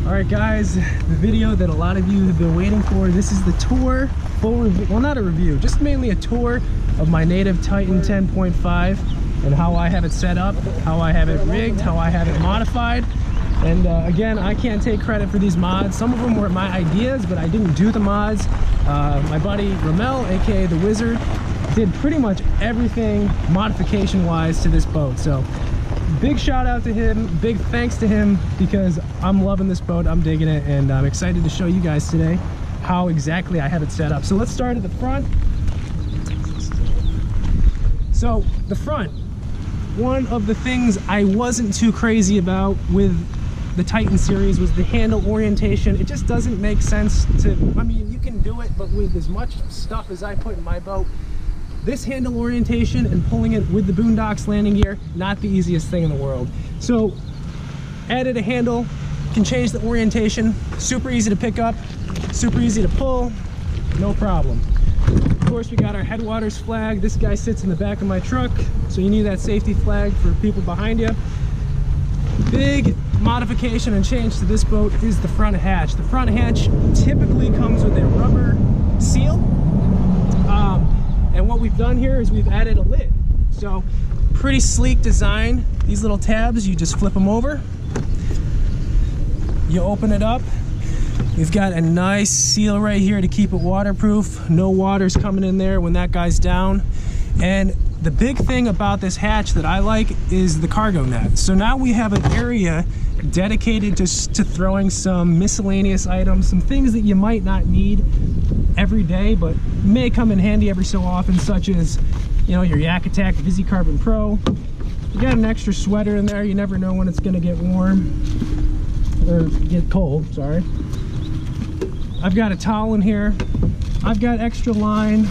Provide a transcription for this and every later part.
All right, guys, the video that a lot of you have been waiting for. This is the tour, full review, well, not a review, just mainly a tour of my native Titan 10.5 and how I have it set up, how I have it rigged, how I have it modified. And again, I can't take credit for these mods. Some of them were my ideas, but I didn't do the mods. My buddy Ramel, aka the Wizard, did pretty much everything modification wise to this boat. So big shout out to him, big thanks to him, because I'm loving this boat, I'm digging it, and I'm excited to show you guys today how exactly I have it set up. So let's start at the front. So the front, one of the things I wasn't too crazy about with the Titan series was the handle orientation. It just doesn't make sense to, I mean, you can do it, but with as much stuff as I put in my boat, this handle orientation and pulling it with the Boondocks landing gear, not the easiest thing in the world. So added a handle, can change the orientation, super easy to pick up, super easy to pull, no problem. Of course, we got our headwaters flag. This guy sits in the back of my truck, so you need that safety flag for people behind you. Big modification and change to this boat is the front hatch. The front hatch typically comes with a rubber seal. And what we've done here is we've added a lid. So pretty sleek design. These little tabs, you just flip them over. You open it up. We've got a nice seal right here to keep it waterproof. No water's coming in there when that guy's down. And the big thing about this hatch that I like is the cargo net. So now we have an area dedicated to throwing some miscellaneous items, some things that you might not need every day, but may come in handy every so often, such as, you know, your Yak Attack Visi Carbon Pro. You got an extra sweater in there. You never know when it's gonna get warm or get cold, sorry. I've got a towel in here. I've got extra line.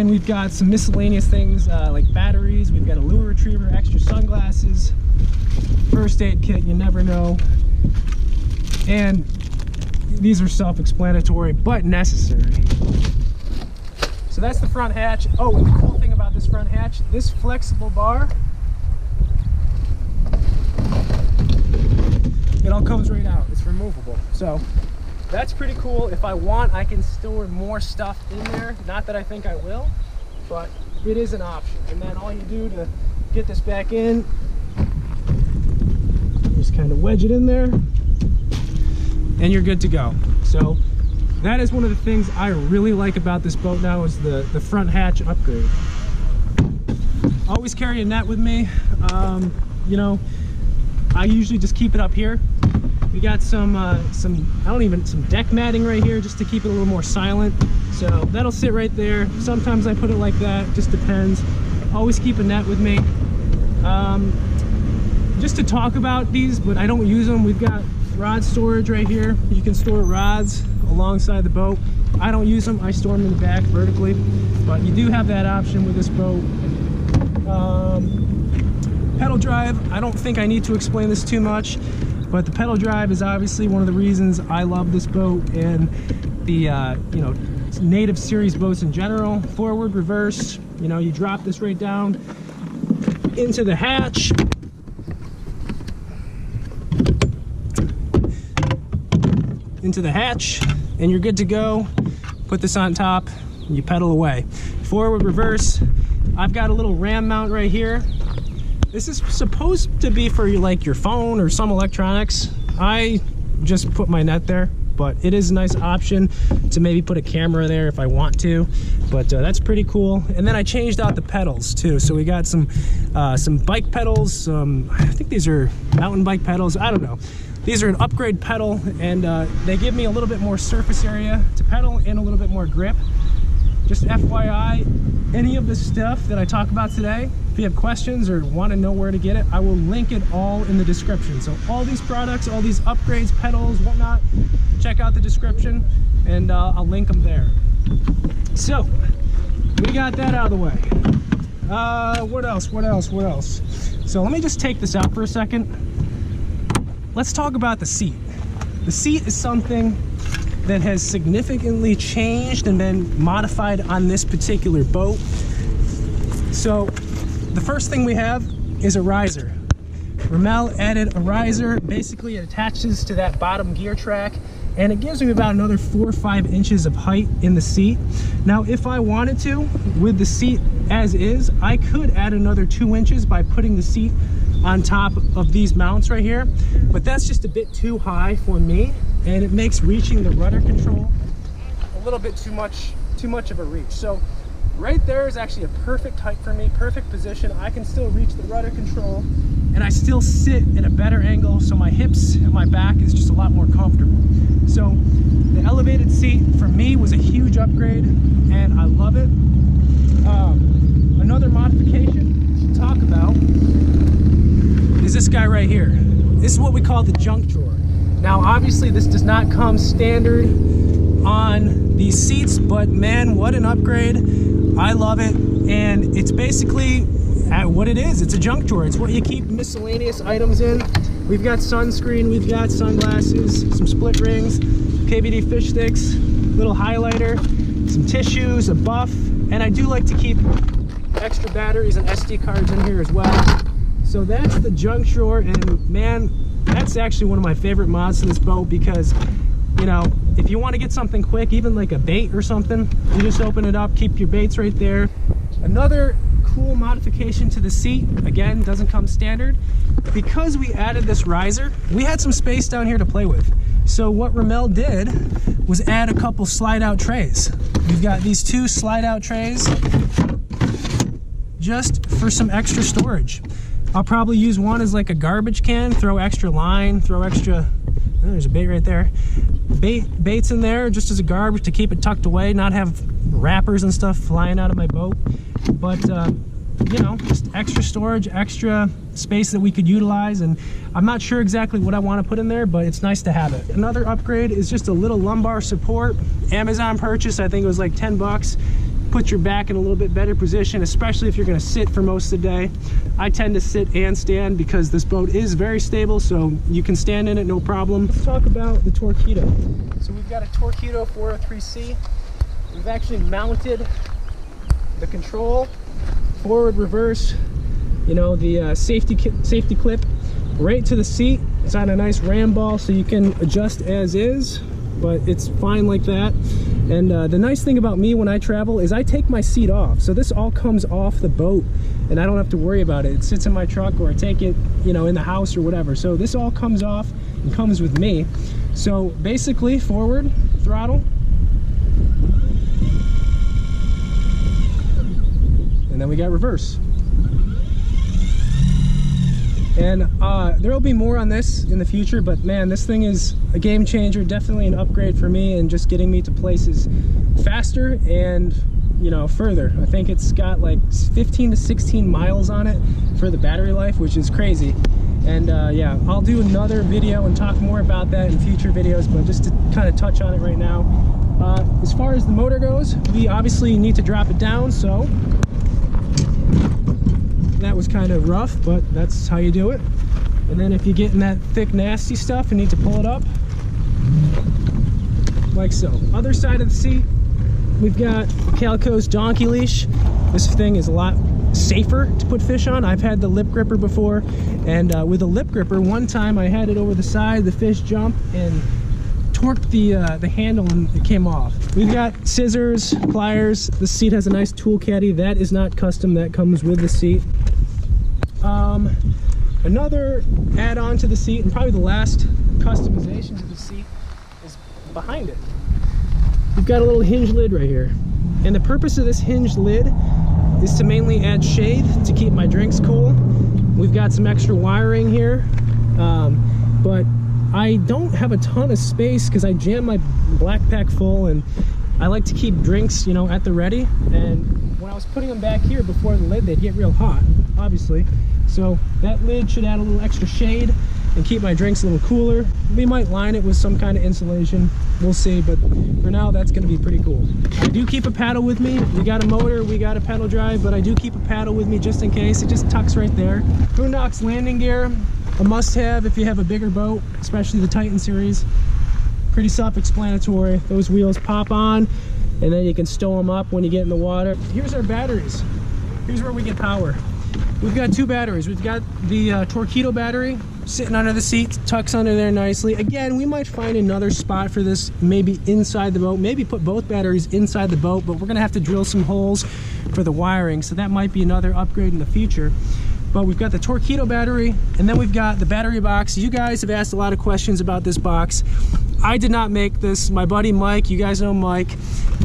We've got some miscellaneous things like batteries. We've got a lure retriever, extra sunglasses, first aid kit, you never know. And these are self-explanatory, but necessary. So that's the front hatch. Oh, and the cool thing about this front hatch, this flexible bar, it all comes right out. It's removable. So that's pretty cool. If I want, I can store more stuff in there. Not that I think I will, but it is an option. And then all you do to get this back in, just kind of wedge it in there, and you're good to go. So that is one of the things I really like about this boat now, is the front hatch upgrade. Always carry a net with me. You know, I usually just keep it up here. We got some deck matting right here just to keep it a little more silent. So that'll sit right there. Sometimes I put it like that, just depends. Always keep a net with me. Just to talk about these, but I don't use them. We've got rod storage right here. You can store rods alongside the boat. I don't use them. I store them in the back vertically, but you do have that option with this boat. Pedal drive, I don't think I need to explain this too much, but the pedal drive is obviously one of the reasons I love this boat and the you know, native series boats in general. Forward, reverse, you know, you drop this right down into the hatch. And you're good to go. Put this on top and you pedal away. Forward, reverse. I've got a little ram mount right here. This is supposed to be for like your phone or some electronics. I just put my net there, but it is a nice option to maybe put a camera there if I want to. But that's pretty cool. And then I changed out the pedals too. So we got some bike pedals. I think these are mountain bike pedals. I don't know. These are an upgrade pedal, and they give me a little bit more surface area to pedal and a little bit more grip. Just FYI, any of the stuff that I talk about today, if you have questions or want to know where to get it, I will link it all in the description. So all these products, all these upgrades, pedals, whatnot, check out the description, and I'll link them there. So we got that out of the way. What else? So let me just take this out for a second. Let's talk about the seat. The seat is something that has significantly changed and been modified on this particular boat. So the first thing we have is a riser. Ramel added a riser. Basically, it attaches to that bottom gear track, and it gives me about another 4 or 5 inches of height in the seat. Now, if I wanted to, with the seat as is, I could add another 2 inches by putting the seat on top of these mounts right here, but that's just a bit too high for me, and it makes reaching the rudder control a little bit too much of a reach. So right there is actually a perfect height for me, perfect position. I can still reach the rudder control, and I still sit in a better angle, so my hips and my back is just a lot more comfortable. So the elevated seat for me was a huge upgrade, and I love it. Another modification we should talk about is this guy right here. This is what we call the junk drawer. Now, obviously, this does not come standard on these seats, but man, what an upgrade. I love it, and it's basically what it is. It's a junk drawer. It's what you keep miscellaneous items in. We've got sunscreen, we've got sunglasses, some split rings, KVD fish sticks, little highlighter, some tissues, a buff, and I do like to keep extra batteries and SD cards in here as well. So that's the junk drawer, and man, that's actually one of my favorite mods to this boat, because, you know, if you want to get something quick, even like a bait or something, you just open it up, keep your baits right there. Another cool modification to the seat, again, doesn't come standard. Because we added this riser, we had some space down here to play with. So what Ramel did was add a couple slide out trays. We've got these 2 slide out trays just for some extra storage. I'll probably use one as like a garbage can, throw extra line, throw extra, oh, there's a bait right there. Baits in there just as a garbage to keep it tucked away, not have wrappers and stuff flying out of my boat. But you know, just extra storage, extra space that we could utilize, and I'm not sure exactly what I want to put in there, but it's nice to have it. Another upgrade is just a little lumbar support. Amazon purchase, I think it was like 10 bucks. Put your back in a little bit better position, especially if you're going to sit for most of the day. I tend to sit and stand because this boat is very stable, so you can stand in it no problem. Let's talk about the Torpedo. So we've got a Torpedo 403C. We've actually mounted the control, forward, reverse, you know, the safety clip right to the seat. It's on a nice ram ball, so you can adjust as is, but it's fine like that. And the nice thing about me when I travel is I take my seat off, so this all comes off the boat and I don't have to worry about it. It sits in my truck, or I take it, you know, in the house or whatever. So this all comes off and comes with me. So basically, forward throttle, and then we got reverse. And there will be more on this in the future, but man, this thing is a game changer, definitely an upgrade for me, and just getting me to places faster and, you know, further. I think it's got like 15 to 16 miles on it for the battery life, which is crazy. And yeah, I'll do another video and talk more about that in future videos, but just to kind of touch on it right now. As far as the motor goes, we obviously need to drop it down, so that was kind of rough, but that's how you do it. And then if you get in that thick, nasty stuff, you need to pull it up like so. Other side of the seat, we've got Calico's donkey leash. This thing is a lot safer to put fish on. I've had the lip gripper before, and with a lip gripper, one time I had it over the side, the fish jumped and torqued the handle and it came off. We've got scissors, pliers. The seat has a nice tool caddy. That is not custom, that comes with the seat. Another add-on to the seat, and probably the last customization to the seat, is behind it. We've got a little hinge lid right here, and the purpose of this hinge lid is to mainly add shade to keep my drinks cool. We've got some extra wiring here, but I don't have a ton of space because I jam my black pack full, and I like to keep drinks, you know, at the ready. And when I was putting them back here before the lid, they'd get real hot, obviously. So that lid should add a little extra shade and keep my drinks a little cooler. We might line it with some kind of insulation, we'll see, but for now that's going to be pretty cool. I do keep a paddle with me. We got a motor, we got a pedal drive, but I do keep a paddle with me just in case. It just tucks right there. Boondocks landing gear, a must-have if you have a bigger boat, especially the Titan series. Pretty self-explanatory. Those wheels pop on, and then you can stow them up when you get in the water. Here's our batteries. Here's where we get power. we've got two batteries. We've got the Torpedo battery sitting under the seat, tucks under there nicely. Again, we might find another spot for this, maybe inside the boat, maybe put both batteries inside the boat, but we're gonna have to drill some holes for the wiring, so that might be another upgrade in the future. But we've got the Torpedo battery, and then we've got the battery box. You guys have asked a lot of questions about this box. I did not make this. My buddy Mike, you guys know Mike,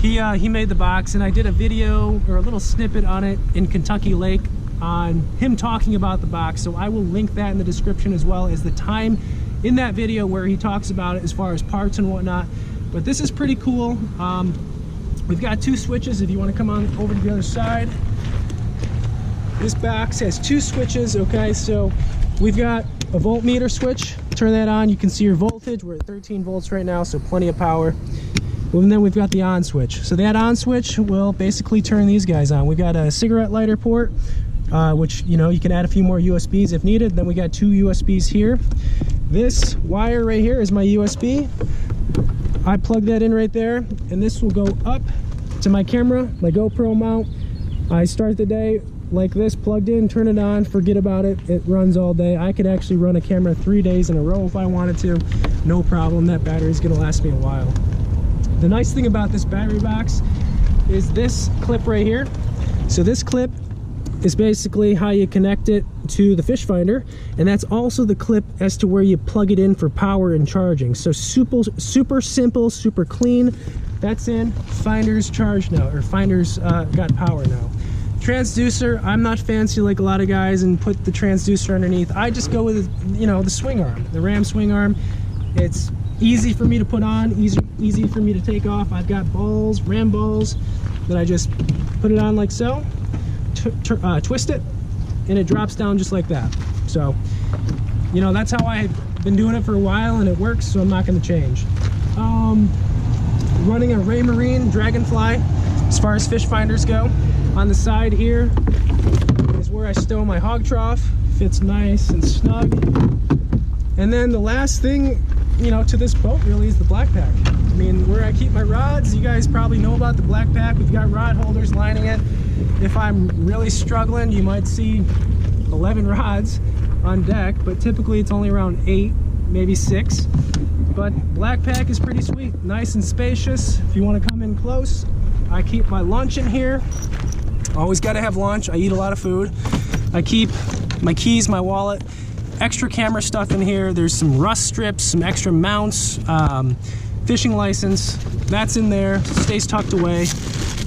he made the box, and I did a video or a little snippet on it in Kentucky Lake on him talking about the box, so I will link that in the description, as well as the time in that video where he talks about it as far as parts and whatnot. But this is pretty cool. We've got two switches if you want to come on over to the other side. This box has two switches, okay? So we've got a voltmeter switch. Turn that on, you can see your voltage. We're at 13 volts right now, so plenty of power. And then we've got the on switch. So that on switch will basically turn these guys on. We've got a cigarette lighter port, which, you know, you can add a few more USBs if needed. Then we got two USBs here. This wire right here is my USB. I plug that in right there, and this will go up to my camera, my GoPro mount. I start the day like this, plugged in, turn it on, forget about it. It runs all day. I could actually run a camera 3 days in a row if I wanted to. No problem. That battery is going to last me a while. The nice thing about this battery box is this clip right here. So this clip is basically how you connect it to the Fishfinder, and that's also the clip as to where you plug it in for power and charging. So super simple, super clean. That's in. Finder's charged now, or Finder's got power now. Transducer, I'm not fancy like a lot of guys and put the transducer underneath. I just go with, you know, the swing arm, the Ram swing arm. It's easy for me to put on, easy for me to take off. I've got balls, Ram balls, that I just put it on like so, twist it, and it drops down just like that. So, you know, that's how I've been doing it for a while, and it works, so I'm not going to change. Running a Ray Marine Dragonfly as far as fish finders go. On the side here is where I stow my hog trough. Fits nice and snug. And then the last thing, you know, to this boat really is the black pack. I mean, where I keep my rods, you guys probably know about the black pack. We've got rod holders lining it. If I'm really struggling, you might see 11 rods on deck, but typically it's only around 8, maybe 6. But black pack is pretty sweet, nice and spacious. If you want to come in close, I keep my lunch in here. Always got to have lunch. I eat a lot of food. I keep my keys, my wallet, extra camera stuff in here. There's some rust strips, some extra mounts, fishing license. That's in there. Stays tucked away.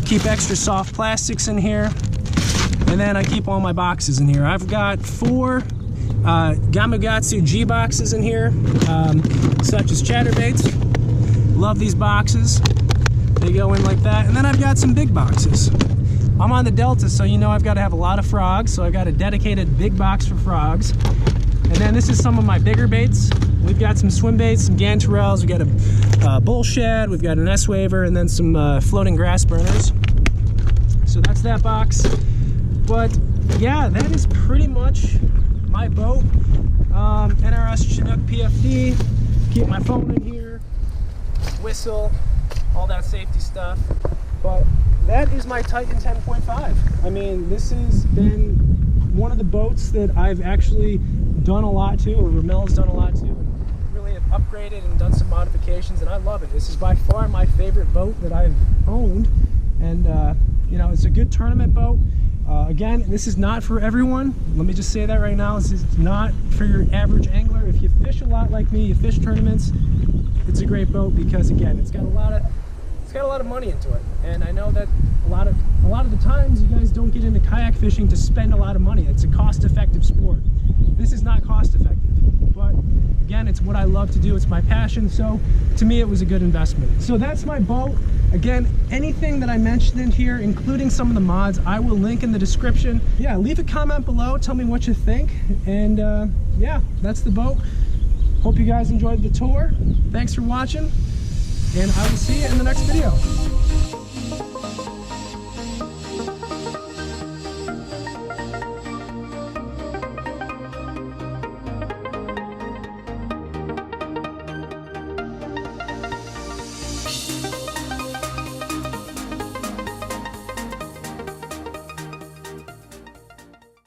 Keep extra soft plastics in here. And then I keep all my boxes in here. I've got 4 Gamakatsu G boxes in here, such as chatterbaits. Love these boxes. They go in like that. And then I've got some big boxes. I'm on the Delta, so you know I've got to have a lot of frogs, so I've got a dedicated big box for frogs. And then this is some of my bigger baits. We've got some swim baits, some gantarelles, we've got a bull shad, we've got an S-waver, and then some floating grass burners. So that's that box. But yeah, that is pretty much my boat. NRS Chinook PFD, keep my phone in here, whistle, all that safety stuff. But that is my Titan 10.5. I mean, this has been one of the boats that I've actually done a lot to, or Ramel's done a lot to, and really have upgraded and done some modifications, and I love it. This is by far my favorite boat that I've owned, and you know, it's a good tournament boat. Again, this is not for everyone. Let me just say that right now. This is not for your average angler. If you fish a lot like me, you fish tournaments, it's a great boat because, again, it's got a lot of money into it. And I know that a lot of the times you guys don't get into kayak fishing to spend a lot of money. It's a cost-effective sport. This is not cost-effective, but again, it's what I love to do. It's my passion, so to me it was a good investment. So that's my boat. Again, anything that I mentioned in here, including some of the mods, I will link in the description. Yeah, leave a comment below, tell me what you think, and yeah, that's the boat. Hope you guys enjoyed the tour. Thanks for watching, and I will see you in the next video.